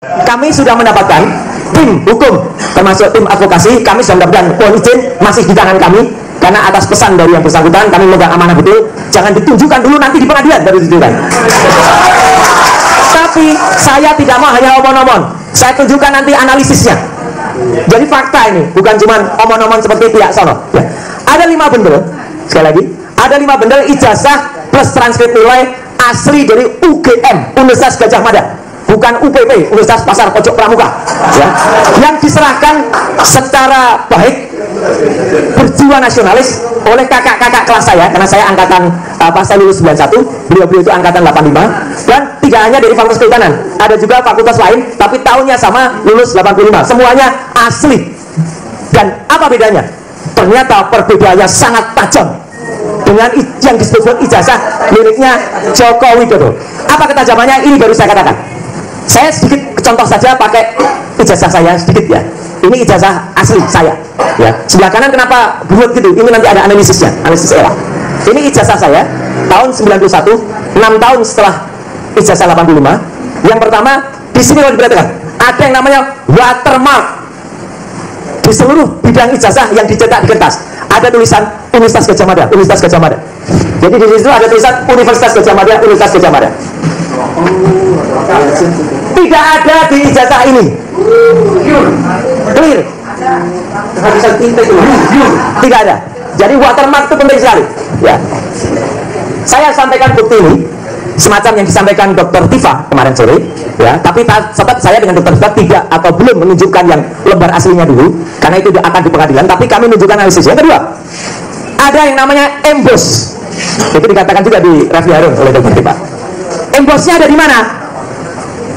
Kami sudah mendapatkan tim hukum, termasuk tim advokasi, kami sudah mendapatkan mohon izin masih di tangan kami, karena atas pesan dari yang bersangkutan kami memegang amanah betul, jangan ditunjukkan dulu nanti di pengadilan baru ditunjukkan. Tapi saya tidak mau hanya omong-omong, saya tunjukkan nanti analisisnya. Jadi fakta ini, bukan cuma omong-omong seperti pihak sono. Ya. Ada 5 bendel, sekali lagi, ada 5 bendel ijazah plus transkrip nilai asli dari UGM, Universitas Gadjah Mada. Bukan UPP, Universitas Pasar Pojok Pramuka, ya, yang diserahkan secara baik, berjiwa nasionalis oleh kakak-kakak kelas saya, karena saya angkatan saya lulus 91, beliau itu angkatan 85, dan tidak hanya dari Fakultas Kehutanan, ada juga fakultas lain, tapi tahunnya sama, lulus 85, semuanya asli. Dan apa bedanya? Ternyata perbedaannya sangat tajam dengan yang disebut ijazah miliknya Joko Widodo. Apa ketajamannya? Ini baru saya katakan. Saya sedikit contoh saja pakai ijazah saya sedikit ya. Ini ijazah asli saya. Ya. Sebelah kanan kenapa bulat gitu? Ini nanti ada analisisnya, analisis era. Ini ijazah saya tahun 91, 6 tahun setelah ijazah 85. Yang pertama di sini kalau diperhatikan ada yang namanya watermark di seluruh bidang ijazah yang dicetak di kertas. Ada tulisan Universitas Gadjah Mada, Universitas Gadjah Mada. Jadi di situ ada tulisan Universitas Gadjah Mada, Universitas Gadjah Mada. Tidak ada di ijazah ini. Clear. Tidak ada. Jadi watermark itu penting sekali. Ya. Saya sampaikan bukti ini semacam yang disampaikan Dr. Tifa kemarin sore, ya. Tapi tetap saya dengan Dr. Tifa tidak atau belum menunjukkan yang lembar aslinya dulu, karena itu akan di pengadilan. Tapi kami menunjukkan analisis. Yang kedua, ada yang namanya emboss. Itu dikatakan juga di Raffi Harun oleh Dr. Tifa. Embossnya ada di mana?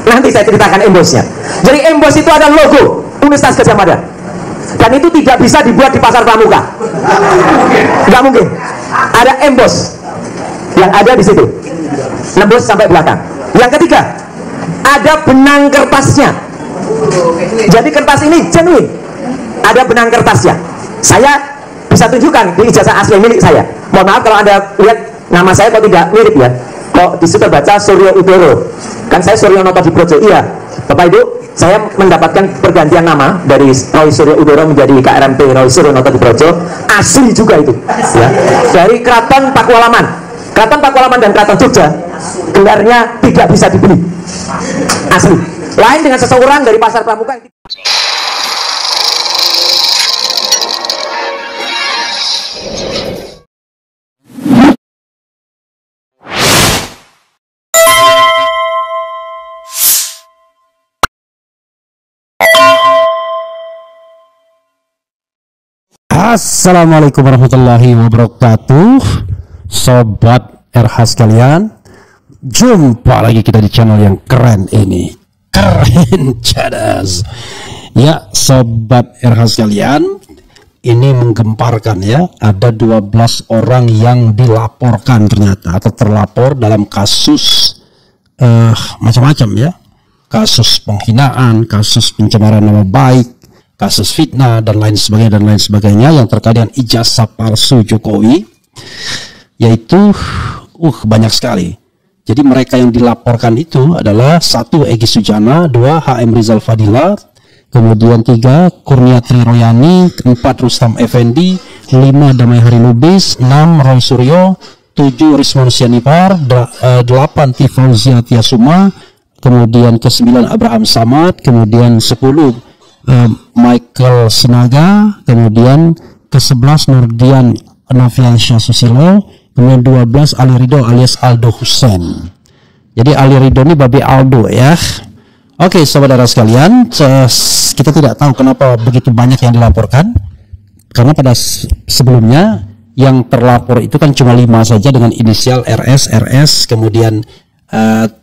Nanti saya ceritakan embossnya. Jadi emboss itu ada logo Universitas Gadjah Mada, dan itu tidak bisa dibuat di Pasar Pramuka. Nggak mungkin. Ada emboss yang ada di situ, nembus sampai belakang. Yang ketiga, ada benang kertasnya. Jadi kertas ini genuine, ada benang kertasnya. Saya bisa tunjukkan di ijazah asli milik saya. Mohon maaf kalau Anda lihat nama saya kok tidak mirip ya. Kok di situ baca Suryo Udoro? Kan saya Suryo Noto Diprodjo. Iya, Bapak Ibu, saya mendapatkan pergantian nama dari Roy Suryo Udoro menjadi KRMP Roy Suryo Noto Diprodjo. Asli juga itu, ya. Dari Keraton Pakualaman. Keraton Pakualaman dan Keraton Jogja gelarnya tidak bisa dibeli, asli. Lain dengan seseorang dari Pasar Pramuka yang Assalamualaikum warahmatullahi wabarakatuh, sobat RH sekalian. Jumpa lagi kita di channel yang keren ini, keren cadas. Ya, sobat RH sekalian, ini menggemparkan ya. Ada 12 orang yang dilaporkan ternyata atau terlapor dalam kasus macam-macam ya. Kasus penghinaan, kasus pencemaran nama baik, kasus fitnah dan lain sebagainya yang terkait dengan ijazah palsu Jokowi, yaitu banyak sekali. Jadi mereka yang dilaporkan itu adalah 1. Egy Sujana, 2. HM Rizal Fadila, kemudian 3. Kurniatri Royani, 4. Rustam Effendi, 5. Damai Hari Lubis, 6. Roy Suryo, 7. Rismon Sianipar, 8. Tifauzia Tiasuma, kemudian ke-9 Abraham Samad, kemudian 10 Michael Sinaga, kemudian ke-11 Nurdian Noviansyah Susilo, kemudian 12 Ali Ridho alias Aldo Hussein. Jadi Ali Ridho ini babi Aldo ya. Oke, saudara sekalian, kita tidak tahu kenapa begitu banyak yang dilaporkan, karena pada sebelumnya yang terlapor itu kan cuma 5 saja dengan inisial RS, kemudian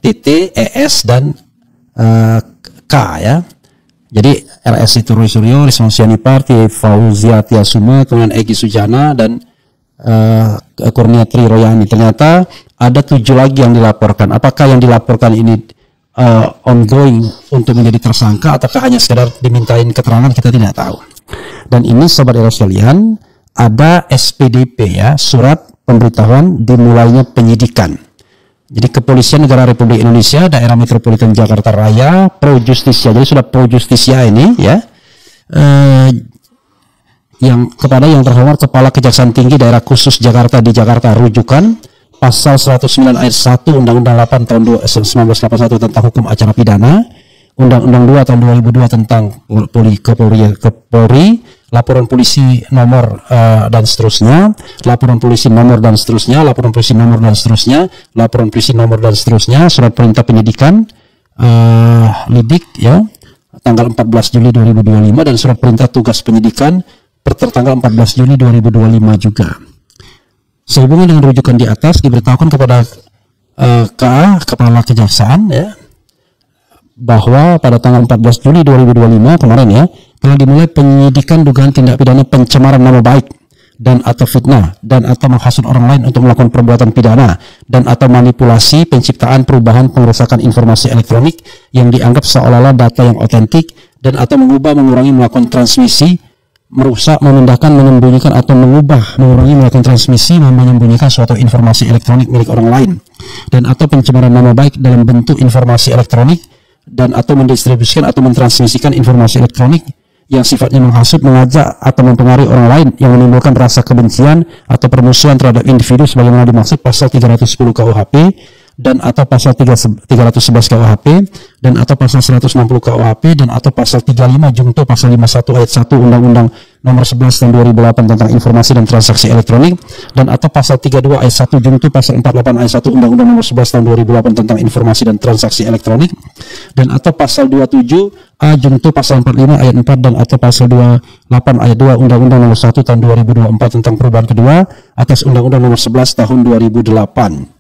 TT, ES dan K ya. Jadi RS itu Roy Suryo, Rismon Sianipar, Tifauzia Tiasuma, kemudian Egy Sujana dan Kurniatri Royani. Ternyata ada 7 lagi yang dilaporkan. Apakah yang dilaporkan ini ongoing untuk menjadi tersangka ataukah hanya sekedar dimintain keterangan, kita tidak tahu. Dan ini sobat era sekalian, ada SPDP ya, surat pemberitahuan dimulainya penyidikan. Jadi Kepolisian Negara Republik Indonesia Daerah Metropolitan Jakarta Raya Pro Justisia. Jadi sudah Pro Justisia ini ya. Yang kepada yang terhormat Kepala Kejaksaan Tinggi Daerah Khusus Jakarta di Jakarta, rujukan pasal 109 ayat 1 Undang-Undang 8 tahun 1981 tentang hukum acara pidana, Undang-Undang 2 tahun 2002 tentang Polri, laporan polisi nomor dan seterusnya, laporan polisi nomor dan seterusnya, laporan polisi nomor dan seterusnya, laporan polisi nomor dan seterusnya, surat perintah penyidikan lidik ya tanggal 14 Juli 2025 dan surat perintah tugas penyidikan tanggal 14 Juli 2025 juga. Sehubungan dengan rujukan di atas, diberitahukan kepada KA Kepala Kejaksaan ya bahwa pada tanggal 14 Juli 2025 kemarin ya telah dimulai penyidikan dugaan tindak pidana pencemaran nama baik dan atau fitnah dan atau menghasut orang lain untuk melakukan perbuatan pidana dan atau manipulasi penciptaan perubahan pengerusakan informasi elektronik yang dianggap seolah-olah data yang otentik dan atau mengubah, mengurangi, melakukan transmisi, merusak, memindahkan, menyembunyikan atau mengubah, mengurangi, melakukan transmisi, menyembunyikan suatu informasi elektronik milik orang lain dan atau pencemaran nama baik dalam bentuk informasi elektronik dan atau mendistribusikan atau mentransmisikan informasi elektronik yang sifatnya menghasut, mengajak atau mempengaruhi orang lain yang menimbulkan rasa kebencian atau permusuhan terhadap individu sebagaimana dimaksud pasal 310 KUHP dan atau pasal 311 KUHP dan atau pasal 160 KUHP dan atau pasal 35 jungto pasal 51 ayat 1 Undang-Undang nomor 11 tahun 2008 tentang informasi dan transaksi elektronik dan atau pasal 32 ayat 1 jungto pasal 48 ayat 1 Undang-Undang nomor 11 tahun 2008 tentang informasi dan transaksi elektronik dan atau pasal 27 A jungto pasal 45 ayat 4 dan atau pasal 28 ayat 2 Undang-Undang nomor 1 tahun 2024 tentang perubahan kedua atas Undang-Undang nomor 11 tahun 2008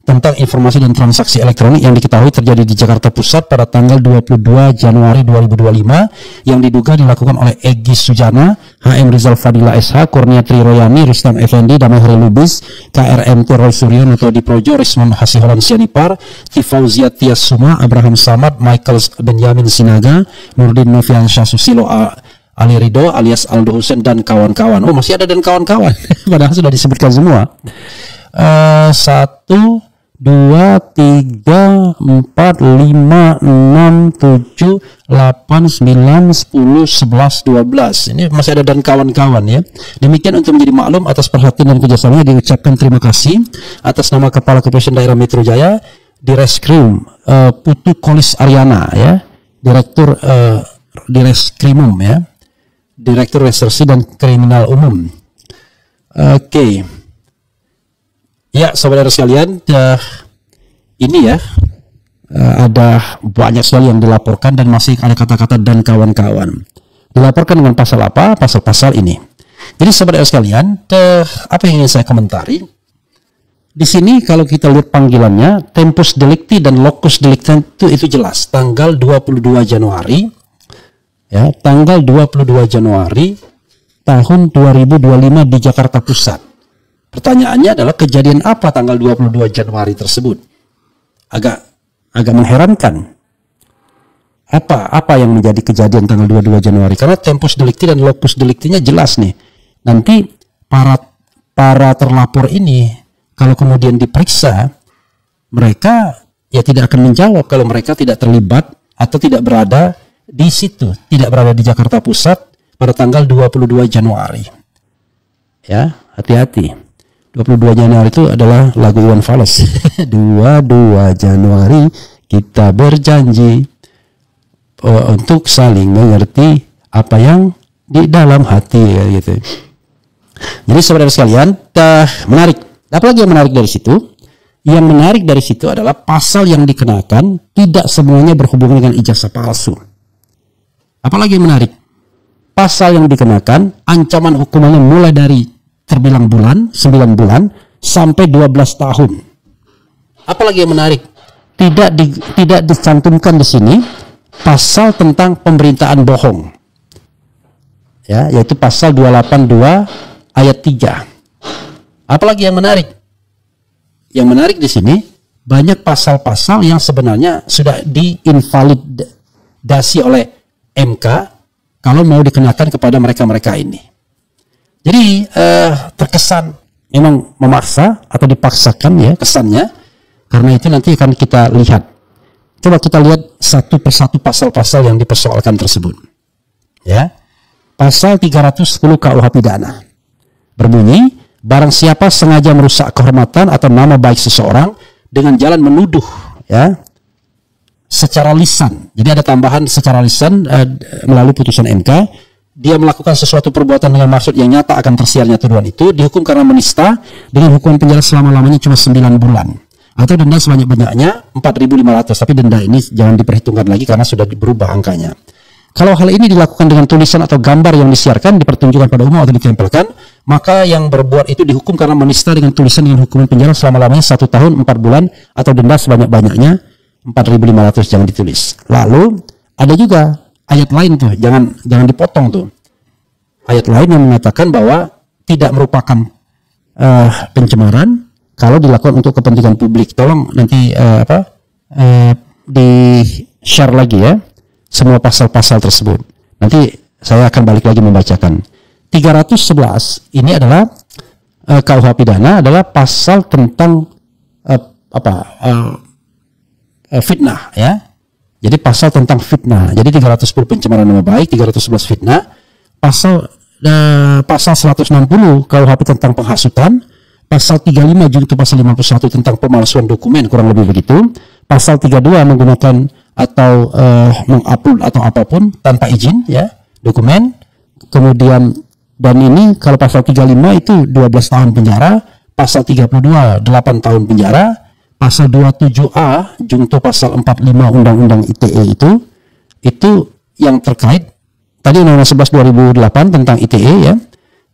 tentang informasi dan transaksi elektronik yang diketahui terjadi di Jakarta Pusat pada tanggal 22 Januari 2025 yang diduga dilakukan oleh Egy Sujana, HM Rizal Fadila SH, Kurnia Tri Royani, Rustam Effendi, Damai Hari Lubis, KRMT Roy Suryo, Noto Diprojo, Rismon Hasiholan Sianipar, Tifauzia Tias Suma, Abraham Samad, Michael Benjamin Sinaga, Nurdin Noviansyah Susilo, Ali Ridho alias Aldo Hussein dan kawan-kawan. Oh, masih ada dan kawan-kawan. Padahal sudah disebutkan semua. 1, 2, 3, 4, 5, 6, 7, 8, 9, 10, 11, 12. Ini masih ada dan kawan-kawan ya. Demikian untuk menjadi maklum atas perhatian dan kerjasamanya diucapkan terima kasih atas nama Kepala Kepolisian Daerah Metro Jaya Direskrim Putu Kolis Aryana ya, Direktur Direskrimum ya, Direktur Reserse dan Kriminal Umum. Oke. Ya, saudara sekalian, ini ya ada banyak sekali yang dilaporkan dan masih ada kata-kata dan kawan-kawan. Dilaporkan dengan pasal apa? Pasal-pasal ini. Jadi saudara sekalian, apa yang ingin saya komentari? Di sini kalau kita lihat panggilannya, tempus delicti dan locus delicti itu jelas. Tanggal 22 Januari, ya, tanggal 22 Januari tahun 2025 di Jakarta Pusat. Pertanyaannya adalah kejadian apa tanggal 22 Januari tersebut? Agak mengherankan. Apa yang menjadi kejadian tanggal 22 Januari? Karena tempus delicti dan locus delictinya jelas nih. Nanti para terlapor ini kalau kemudian diperiksa, mereka ya tidak akan menjawab kalau mereka tidak terlibat atau tidak berada di situ, tidak berada di Jakarta Pusat pada tanggal 22 Januari. Ya, hati-hati. 22 Januari itu adalah lagu Iwan Fals. 22 Januari kita berjanji untuk saling mengerti apa yang di dalam hati ya, gitu. Jadi saudara sekalian, menarik. Apalagi yang menarik dari situ? Yang menarik dari situ adalah pasal yang dikenakan tidak semuanya berhubungan dengan ijazah palsu. Apalagi yang menarik? Pasal yang dikenakan ancaman hukumannya mulai dari terbilang 9 bulan sampai 12 tahun. Apalagi yang menarik? Tidak dicantumkan di sini pasal tentang pemberitaan bohong. Ya, yaitu pasal 282 ayat 3. Apalagi yang menarik? Yang menarik di sini banyak pasal-pasal yang sebenarnya sudah diinvalidasi oleh MK kalau mau dikenakan kepada mereka-mereka ini. Jadi terkesan memang memaksa atau dipaksakan ya kesannya Karena itu nanti akan kita lihat. Coba kita lihat satu persatu pasal-pasal yang dipersoalkan tersebut. Ya. Pasal 310 KUH pidana berbunyi, barang siapa sengaja merusak kehormatan atau nama baik seseorang dengan jalan menuduh, ya, secara lisan. Jadi ada tambahan secara lisan melalui putusan MK, dia melakukan sesuatu perbuatan dengan maksud yang nyata akan tersiarnya tuduhan itu, dihukum karena menista dengan hukuman penjara selama-lamanya cuma 9 bulan atau denda sebanyak-banyaknya 4.500. Tapi denda ini jangan diperhitungkan lagi karena sudah berubah angkanya. Kalau hal ini dilakukan dengan tulisan atau gambar yang disiarkan, dipertunjukkan pada umum atau ditempelkan, maka yang berbuat itu dihukum karena menista dengan tulisan dengan hukuman penjara selama-lamanya 1 tahun 4 bulan atau denda sebanyak-banyaknya 4.500. Jangan ditulis. Lalu ada juga ayat lain tuh, jangan dipotong tuh. Ayat lain yang mengatakan bahwa tidak merupakan pencemaran kalau dilakukan untuk kepentingan publik. Tolong nanti di share lagi ya semua pasal-pasal tersebut. Nanti saya akan balik lagi membacakan. 311 ini adalah KUH pidana, adalah pasal tentang fitnah, ya. Jadi pasal tentang fitnah. Jadi 310 pencemaran nama baik, 311 fitnah, pasal 160 KUHP tentang penghasutan, pasal 35 junto pasal 51 tentang pemalsuan dokumen, kurang lebih begitu. Pasal 32 menggunakan atau mengupload atau apapun tanpa izin, ya, dokumen. Kemudian dan ini kalau pasal 35 itu 12 tahun penjara, pasal 32 8 tahun penjara, pasal 27A junto pasal 45 Undang-Undang ITE itu yang terkait tadi Undang-Undang 11 2008 tentang ITE, ya.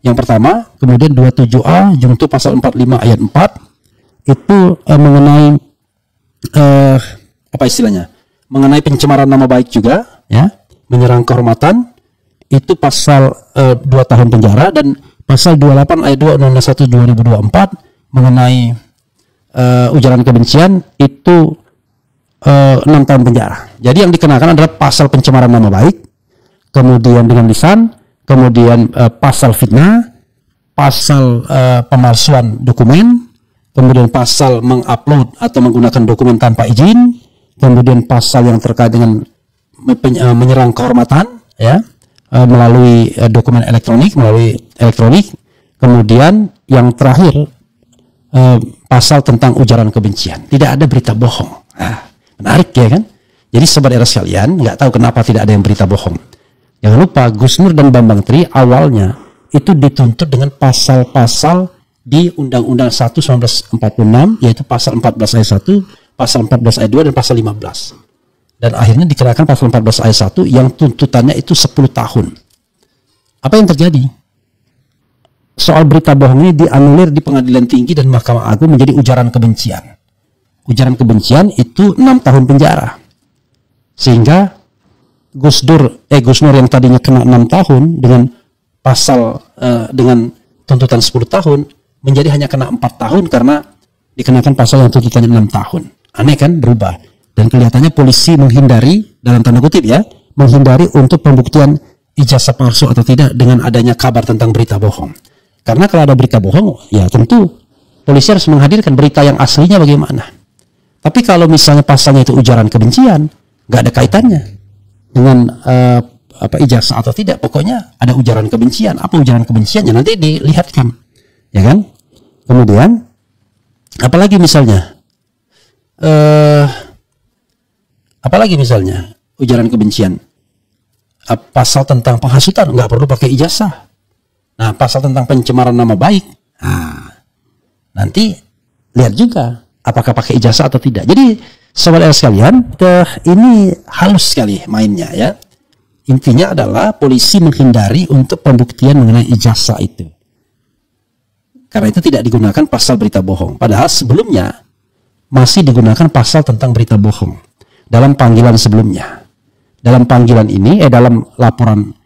Yang pertama, kemudian 27A junto pasal 45 ayat 4 itu mengenai apa istilahnya? Mengenai pencemaran nama baik juga, ya, menyerang kehormatan, itu pasal 2 tahun penjara, dan pasal 28 ayat 2 Undang-Undang 1 2024 mengenai ujaran kebencian itu 6 tahun penjara. Jadi yang dikenakan adalah pasal pencemaran nama baik, kemudian dengan lisan, kemudian pasal fitnah, pasal pemalsuan dokumen, kemudian pasal mengupload atau menggunakan dokumen tanpa izin, kemudian pasal yang terkait dengan menyerang kehormatan, ya, melalui dokumen elektronik, kemudian yang terakhir pasal tentang ujaran kebencian. Tidak ada berita bohong. Menarik, ya kan? Jadi sobat era sekalian, nggak tahu kenapa tidak ada yang berita bohong. Jangan lupa Gus Nur dan Bambang Tri awalnya itu dituntut dengan pasal-pasal di Undang-Undang 1 1946, yaitu pasal 14 ayat 1, pasal 14 ayat 2, dan pasal 15. Dan akhirnya dikenakan pasal 14 ayat 1 yang tuntutannya itu 10 tahun. Apa yang terjadi? Soal berita bohong ini dianulir di Pengadilan Tinggi dan Mahkamah Agung menjadi ujaran kebencian. Ujaran kebencian itu 6 tahun penjara. Sehingga Gus Nur yang tadinya kena 6 tahun dengan pasal dengan tuntutan 10 tahun menjadi hanya kena 4 tahun karena dikenakan pasal yang tuntutannya 6 tahun. Aneh kan, berubah. Dan kelihatannya polisi menghindari, dalam tanda kutip ya, menghindari untuk pembuktian ijazah palsu atau tidak dengan adanya kabar tentang berita bohong. Karena kalau ada berita bohong, ya tentu polisi harus menghadirkan berita yang aslinya bagaimana. Tapi kalau misalnya pasalnya itu ujaran kebencian, nggak ada kaitannya dengan ijazah atau tidak. Pokoknya ada ujaran kebencian. Apa ujaran kebenciannya nanti dilihatkan, ya kan? Kemudian apalagi misalnya ujaran kebencian, pasal tentang penghasutan nggak perlu pakai ijazah. Nah, pasal tentang pencemaran nama baik, nanti lihat juga apakah pakai ijazah atau tidak. Jadi sobat sekalian, ini halus sekali mainnya, ya. Intinya adalah polisi menghindari untuk pembuktian mengenai ijazah itu. Karena itu tidak digunakan pasal berita bohong. Padahal sebelumnya masih digunakan pasal tentang berita bohong dalam panggilan sebelumnya. Dalam panggilan ini, dalam laporan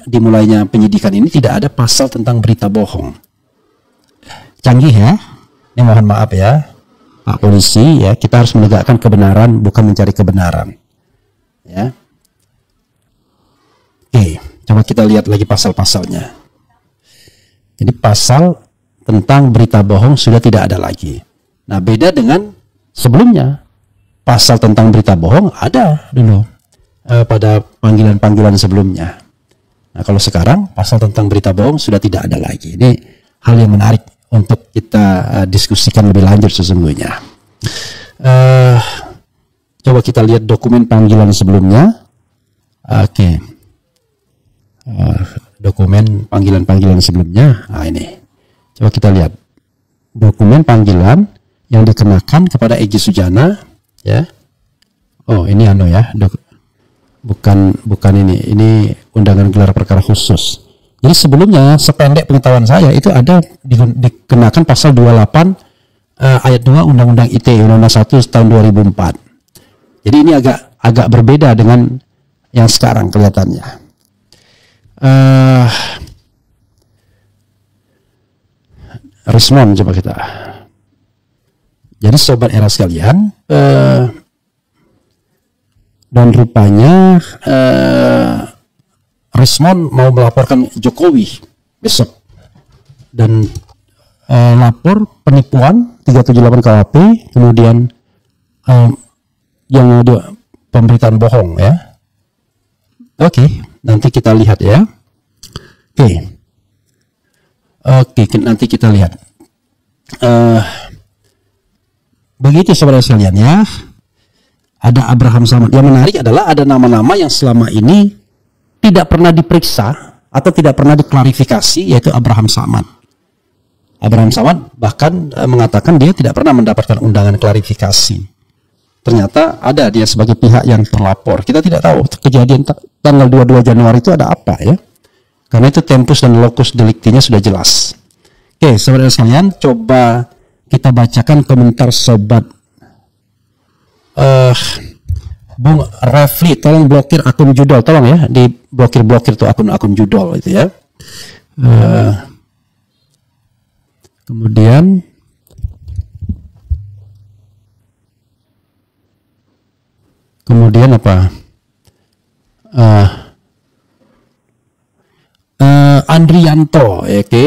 dimulainya penyidikan ini tidak ada pasal tentang berita bohong. Canggih, ya. Ini mohon maaf ya, Pak Polisi, ya. Kita harus menegakkan kebenaran, bukan mencari kebenaran, ya. Oke, coba kita lihat lagi pasal-pasalnya. Jadi pasal tentang berita bohong sudah tidak ada lagi. Nah, beda dengan Sebelumnya pasal tentang berita bohong ada dulu pada panggilan-panggilan sebelumnya. Nah, kalau sekarang pasal tentang berita bohong sudah tidak ada lagi. Ini hal yang menarik untuk kita diskusikan lebih lanjut sesungguhnya. Coba kita lihat dokumen panggilan sebelumnya. Oke. Dokumen panggilan-panggilan sebelumnya. Nah, ini. Coba kita lihat. Dokumen panggilan yang dikenakan kepada Egy Sujana, ya. Oh, ini ya. Bukan ini. Ini undangan gelar perkara khusus. Jadi sebelumnya sependek pengetahuan saya itu ada dikenakan pasal 28 ayat 2 Undang-Undang ITE Undang-Undang 1 tahun 2004. Jadi ini agak berbeda dengan yang sekarang kelihatannya. Respon coba kita. Jadi sobat era sekalian, dan rupanya Rismon mau melaporkan Jokowi besok dan lapor penipuan 378 KUHP, kemudian yang pemberitaan bohong ya. Oke, nanti kita lihat ya. Oke, nanti kita lihat. Begitu saudara sekalian ya. Ada Abraham Samad. Yang menarik adalah ada nama-nama yang selama ini tidak pernah diperiksa atau tidak pernah diklarifikasi, yaitu Abraham Samad. Abraham Samad bahkan mengatakan dia tidak pernah mendapatkan undangan klarifikasi. Ternyata ada dia sebagai pihak yang terlapor. Kita tidak tahu kejadian tanggal 22 Januari itu ada apa ya. Karena itu tempus dan locus delictinya sudah jelas. Oke, saudara sekalian, coba kita bacakan komentar sobat Bung Refli, tolong blokir akun judol, tolong ya, di blokir tuh akun judol itu ya. Kemudian apa? Andrianto, oke.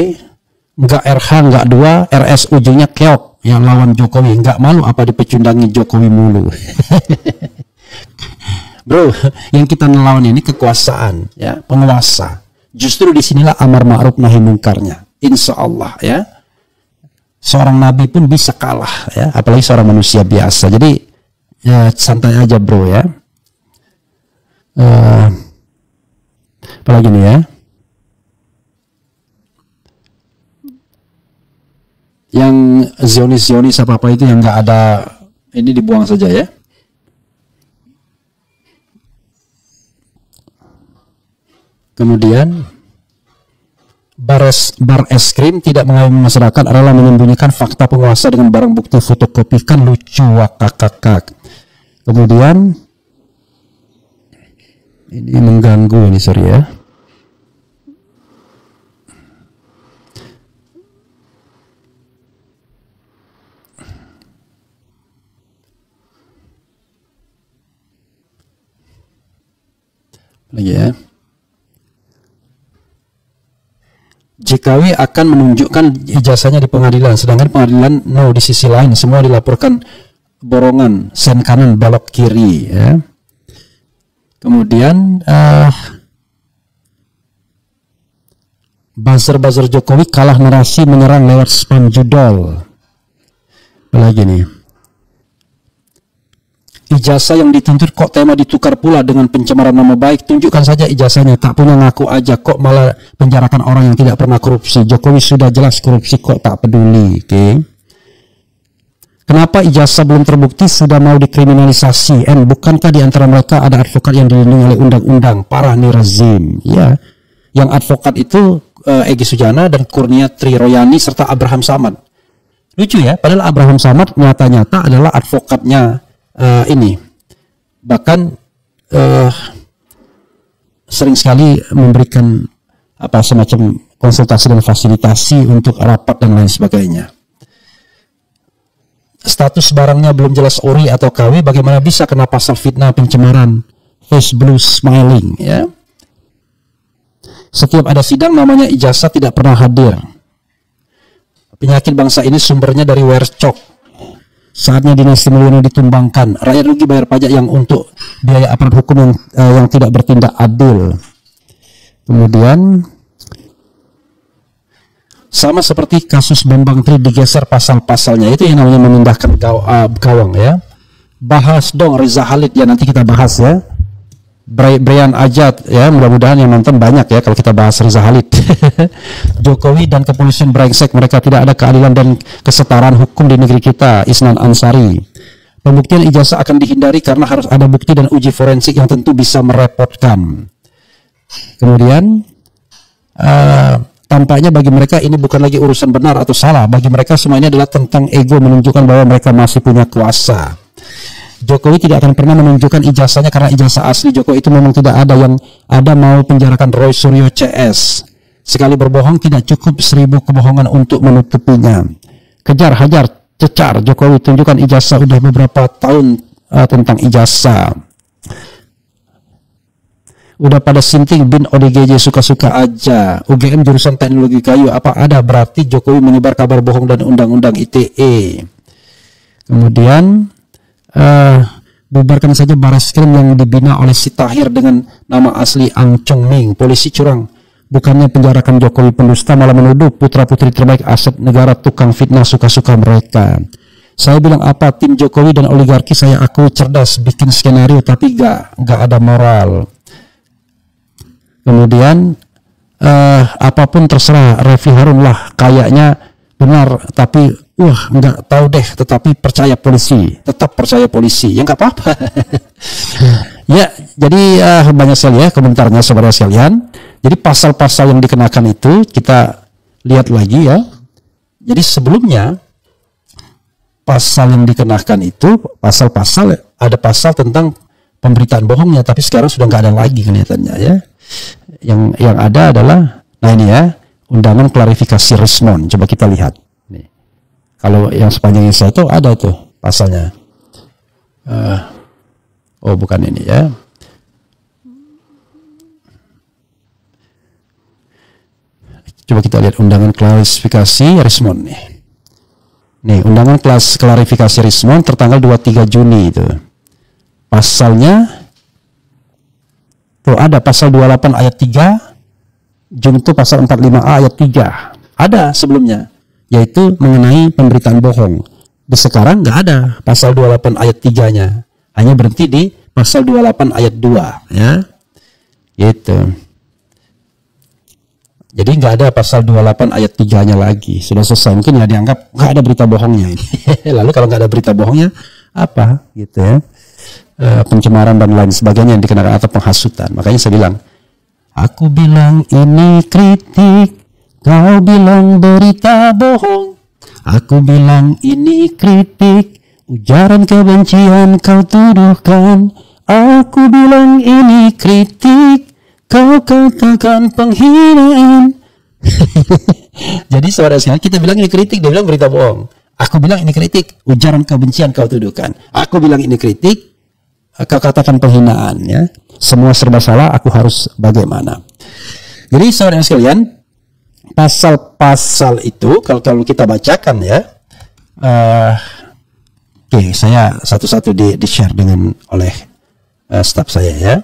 Enggak RH, enggak 2, RS ujungnya keok yang lawan Jokowi. Enggak malu apa dipecundangi Jokowi mulu. Bro, yang kita melawan ini kekuasaan, ya, penguasa. Justru disinilah amar ma'ruf nahi mungkarnya. Insya Allah, ya. Seorang nabi pun bisa kalah, ya, apalagi seorang manusia biasa. Jadi, ya, santai aja, bro, ya. Apalagi nih ya. Yang Zionis apa itu yang nggak ada, ini dibuang saja ya. Kemudian bar es krim tidak mengayomi masyarakat adalah menyembunyikan fakta penguasa dengan barang bukti fotokopi, kan lucu wakakakak. Kemudian ini mengganggu ini, sorry ya. Lagi ya. JKW akan menunjukkan ijazahnya di pengadilan, sedangkan pengadilan no di sisi lain, semua dilaporkan borongan, sen kanan balok kiri ya. Kemudian buzzer Jokowi kalah narasi menyerang lewat spam judol. Apalagi nih, ijazah yang dituntut kok tema ditukar pula dengan pencemaran nama baik. Tunjukkan saja ijazahnya, tak punya ngaku aja kok malah penjarakan orang yang tidak pernah korupsi. Jokowi sudah jelas korupsi kok tak peduli. Oke. Kenapa ijazah belum terbukti sudah mau dikriminalisasi? Bukankah di antara mereka ada advokat yang dilindungi oleh undang-undang? Parah nih rezim. Ya, yang advokat itu Egy Sujana dan Kurnia Triroyani serta Abraham Samad. Lucu ya, padahal Abraham Samad nyata-nyata adalah advokatnya ini. Bahkan sering sekali memberikan apa semacam konsultasi dan fasilitasi untuk rapat dan lain sebagainya. Status barangnya belum jelas ori atau KW, bagaimana bisa kena pasal fitnah pencemaran, face blue smiling ya. Setiap ada sidang namanya ijazah tidak pernah hadir. Penyakit bangsa ini sumbernya dari Wercok. Saatnya dinasti Mulyono ditumbangkan. Rakyat rugi bayar pajak yang untuk biaya aparat hukum yang tidak bertindak adil. Kemudian sama seperti kasus Bambang Tri digeser pasal-pasalnya, itu yang namanya memindahkan gawang ya. Bahas dong Riza Khalid ya, nanti kita bahas ya. Brian Ajat ya, mudah-mudahan yang nonton banyak ya kalau kita bahas Riza Khalid. Jokowi dan kepolisian brengsek, mereka tidak ada keadilan dan kesetaraan hukum di negeri kita. Isnan Ansari. Pembuktian ijazah akan dihindari karena harus ada bukti dan uji forensik yang tentu bisa merepotkan. Kemudian tampaknya bagi mereka ini bukan lagi urusan benar atau salah. Bagi mereka semua ini adalah tentang ego, menunjukkan bahwa mereka masih punya kuasa. Jokowi tidak akan pernah menunjukkan ijazahnya karena ijazah asli Jokowi itu memang tidak ada. Yang ada mau penjarakan Roy Suryo CS. Sekali berbohong tidak cukup 1000 kebohongan untuk menutupinya. Kejar, hajar, cecar Jokowi, tunjukkan ijazah. Udah beberapa tahun tentang ijazah. Udah pada sinting bin ODGJ suka-suka aja. UGM jurusan teknologi kayu apa ada, berarti Jokowi menyebar kabar bohong dan undang-undang ITE. Kemudian bubarkan saja Bareskrim yang dibina oleh si Tahir dengan nama asli Ang Chong Ming. Polisi curang, bukannya penjarakan Jokowi pendusta, malah menuduh putra-putri terbaik aset negara tukang fitnah suka-suka mereka. Saya bilang apa, tim Jokowi dan oligarki saya akui cerdas bikin skenario tapi gak ada moral. Kemudian apapun terserah Refli Harun lah, kayaknya benar tapi nggak tahu deh, tetapi percaya polisi, tetap percaya polisi ya, nggak apa-apa. Ya, jadi banyak sekali ya komentarnya saudara sekalian. Jadi pasal-pasal yang dikenakan itu kita lihat lagi ya. Jadi sebelumnya pasal yang dikenakan itu pasal-pasal, ada pasal tentang pemberitaan bohongnya, tapi sekarang sudah nggak ada lagi kelihatannya ya. Yang ada adalah, nah ini ya, undangan klarifikasi Rismon. Coba kita lihat. Nih. Kalau yang sepanjang saya itu ada itu pasalnya. Oh bukan ini ya. Coba kita lihat undangan klarifikasi Rismon nih. Nih, undangan klarifikasi Rismon tertanggal 23 Juni itu. Pasalnya tuh ada pasal 28 ayat 3, junto pasal 45A ayat 3. Ada sebelumnya, yaitu mengenai pemberitaan bohong. Di sekarang nggak ada pasal 28 ayat 3-nya. Hanya berhenti di pasal 28 ayat 2 ya. Gitu. Jadi nggak ada pasal 28 ayat 3-nya lagi. Sudah selesai, mungkin ya dianggap nggak ada berita bohongnya ini. Lalu kalau nggak ada berita bohongnya apa gitu ya? Pencemaran dan lain sebagainya yang dikenakan atau penghasutan. Makanya saya bilang, aku bilang ini kritik, kau bilang berita bohong. Aku bilang ini kritik, ujaran kebencian kau tuduhkan. Aku bilang ini kritik, kau katakan penghinaan. Jadi saudara sekalian, kita bilang ini kritik, dia bilang berita bohong. Aku bilang ini kritik, ujaran kebencian kau tuduhkan. Aku bilang ini kritik, kau katakan penghinaan ya. Semua serba salah, aku harus bagaimana. Jadi saudara sekalian, pasal-pasal itu kalau kita bacakan ya, oke, saya satu-satu di-share oleh staf saya ya.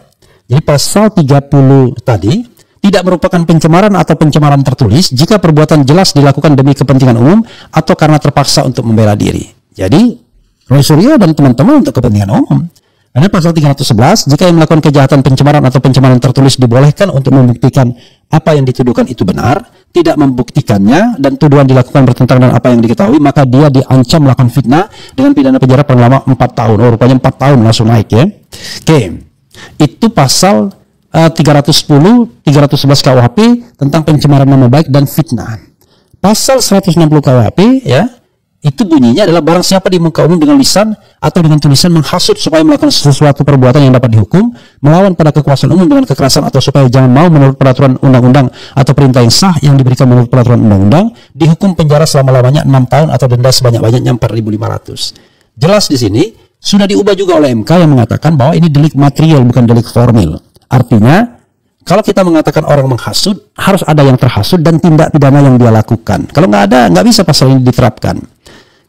Jadi pasal 30 tadi tidak merupakan pencemaran atau pencemaran tertulis jika perbuatan jelas dilakukan demi kepentingan umum atau karena terpaksa untuk membela diri. Jadi Roy Suryo dan teman-teman untuk kepentingan umum. Ada pasal 311, jika yang melakukan kejahatan pencemaran atau pencemaran tertulis dibolehkan untuk membuktikan apa yang dituduhkan itu benar, tidak membuktikannya, dan tuduhan dilakukan bertentangan dengan apa yang diketahui, maka dia diancam melakukan fitnah dengan pidana penjara paling lama 4 tahun. Oh, rupanya 4 tahun langsung naik ya. Oke, itu pasal 310, 311 KUHP tentang pencemaran nama baik dan fitnah. Pasal 160 KUHP ya, itu bunyinya adalah barang siapa di muka umum dengan lisan atau dengan tulisan menghasut supaya melakukan sesuatu perbuatan yang dapat dihukum, melawan pada kekuasaan umum dengan kekerasan atau supaya jangan mau menurut peraturan undang-undang atau perintah yang sah yang diberikan menurut peraturan undang-undang, dihukum penjara selama-lamanya 6 tahun atau denda sebanyak-banyaknya 4.500. Jelas di sini sudah diubah juga oleh MK yang mengatakan bahwa ini delik material bukan delik formil. Artinya kalau kita mengatakan orang menghasut, harus ada yang terhasut dan tindak pidana yang dia lakukan. Kalau nggak ada, nggak bisa pasal ini diterapkan.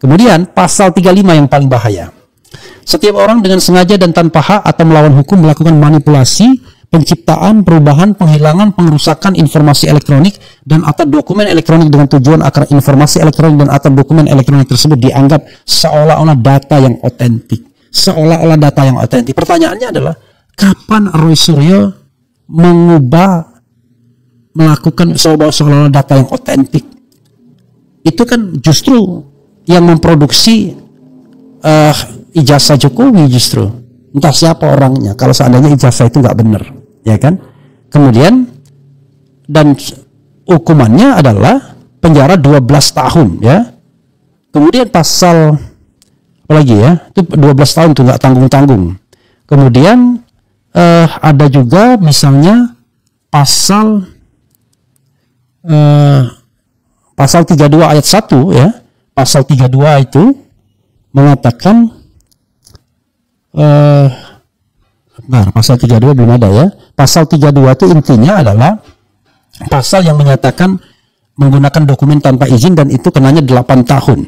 Kemudian pasal 35 yang paling bahaya. Setiap orang dengan sengaja dan tanpa hak atau melawan hukum melakukan manipulasi, penciptaan, perubahan, penghilangan, pengerusakan informasi elektronik dan atau dokumen elektronik dengan tujuan agar informasi elektronik dan atau dokumen elektronik tersebut dianggap seolah-olah data yang otentik. Seolah-olah data yang otentik. Pertanyaannya adalah, kapan Roy Suryo melakukan seolah-olah data yang otentik? Itu kan justru yang memproduksi ijazah Jokowi justru. Entah siapa orangnya, kalau seandainya ijazah itu nggak benar, ya kan? Kemudian, dan hukumannya adalah penjara 12 tahun, ya. Kemudian pasal, apalagi ya, itu 12 tahun tuh nggak tanggung-tanggung. Kemudian, ada juga misalnya pasal 32 ayat 1, ya. Pasal 32 itu mengatakan pasal 32 belum ada ya. Pasal 32 itu intinya adalah pasal yang menyatakan menggunakan dokumen tanpa izin dan itu kenanya 8 tahun.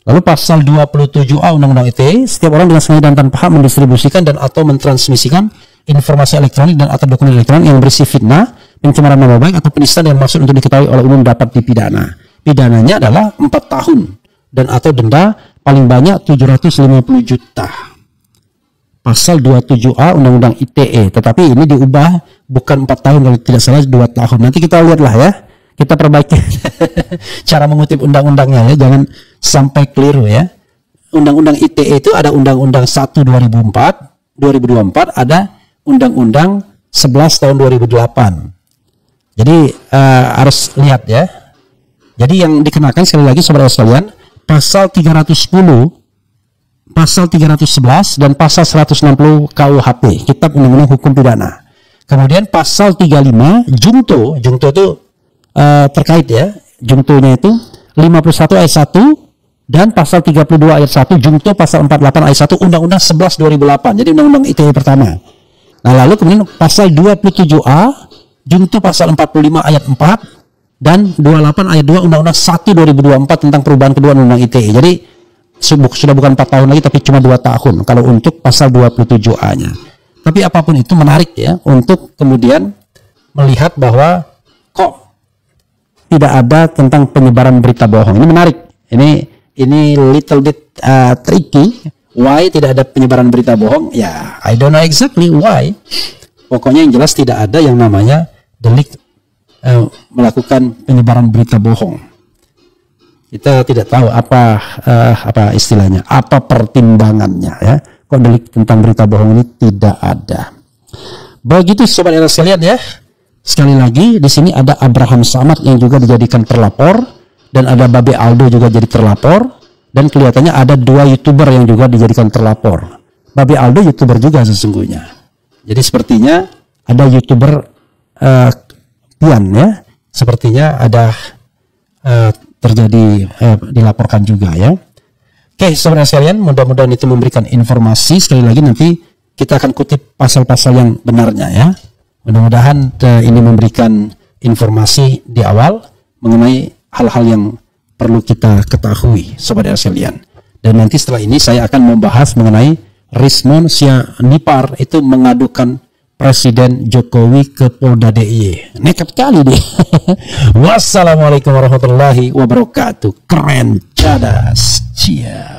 Lalu pasal 27A Undang-Undang ITE, setiap orang dengan sengaja dan tanpa hak mendistribusikan dan atau mentransmisikan informasi elektronik dan atau dokumen elektronik yang berisi fitnah, pencemaran nama baik atau penistaan yang maksud untuk diketahui oleh umum dapat dipidana. Pidananya adalah 4 tahun dan atau denda paling banyak 750 juta. Pasal 27A Undang-Undang ITE, tetapi ini diubah bukan 4 tahun kalau tidak salah 2 tahun. Nanti kita lihatlah ya, kita perbaiki cara mengutip undang-undangnya ya, jangan sampai keliru ya. Undang-Undang ITE itu ada Undang-Undang 1 2024, ada Undang-Undang 11 tahun 2008. Jadi harus lihat ya. Jadi yang dikenakan sekali lagi saudara sekalian, pasal 310, pasal 311 dan pasal 160 KUHP, Kitab Undang-Undang Hukum Pidana. Kemudian pasal 35 jungto itu terkait ya, jungtonya itu 51 ayat 1 dan pasal 32 ayat 1 jungto pasal 48 ayat 1 Undang-Undang 11 2008. Jadi Undang-Undang ITE pertama. Nah, lalu kemudian pasal 27A jungto pasal 45 ayat 4 dan 28 ayat 2 Undang-Undang 1 2024 tentang perubahan kedua Undang-Undang ITE. Jadi sudah bukan 4 tahun lagi tapi cuma 2 tahun kalau untuk pasal 27A-nya. Tapi apapun itu menarik ya untuk kemudian melihat bahwa kok tidak ada tentang penyebaran berita bohong. Ini menarik. Ini little bit tricky. Why tidak ada penyebaran berita bohong? Ya, I don't know exactly why. Pokoknya yang jelas tidak ada yang namanya delik melakukan penyebaran berita bohong. Kita tidak tahu apa istilahnya, apa pertimbangannya ya. Kok delik tentang berita bohong ini tidak ada. Begitu sobat era sekalian ya. Sekali lagi di sini ada Abraham Samad yang juga dijadikan terlapor dan ada Babe Aldo juga jadi terlapor dan kelihatannya ada 2 YouTuber yang juga dijadikan terlapor. Babe Aldo YouTuber juga sesungguhnya. Jadi sepertinya ada YouTuber Pian ya. Sepertinya ada terjadi dilaporkan juga ya. Oke, saudara sekalian, mudah-mudahan itu memberikan informasi. Sekali lagi nanti kita akan kutip pasal-pasal yang benarnya ya. Mudah-mudahan ini memberikan informasi di awal mengenai hal-hal yang perlu kita ketahui, saudara sekalian. Dan nanti setelah ini saya akan membahas mengenai Rismon Sianipar itu mengadukan Presiden Jokowi ke Polda DIY. Nekat kali dia. Wassalamualaikum warahmatullahi wabarakatuh. Keren, cadas. Cia.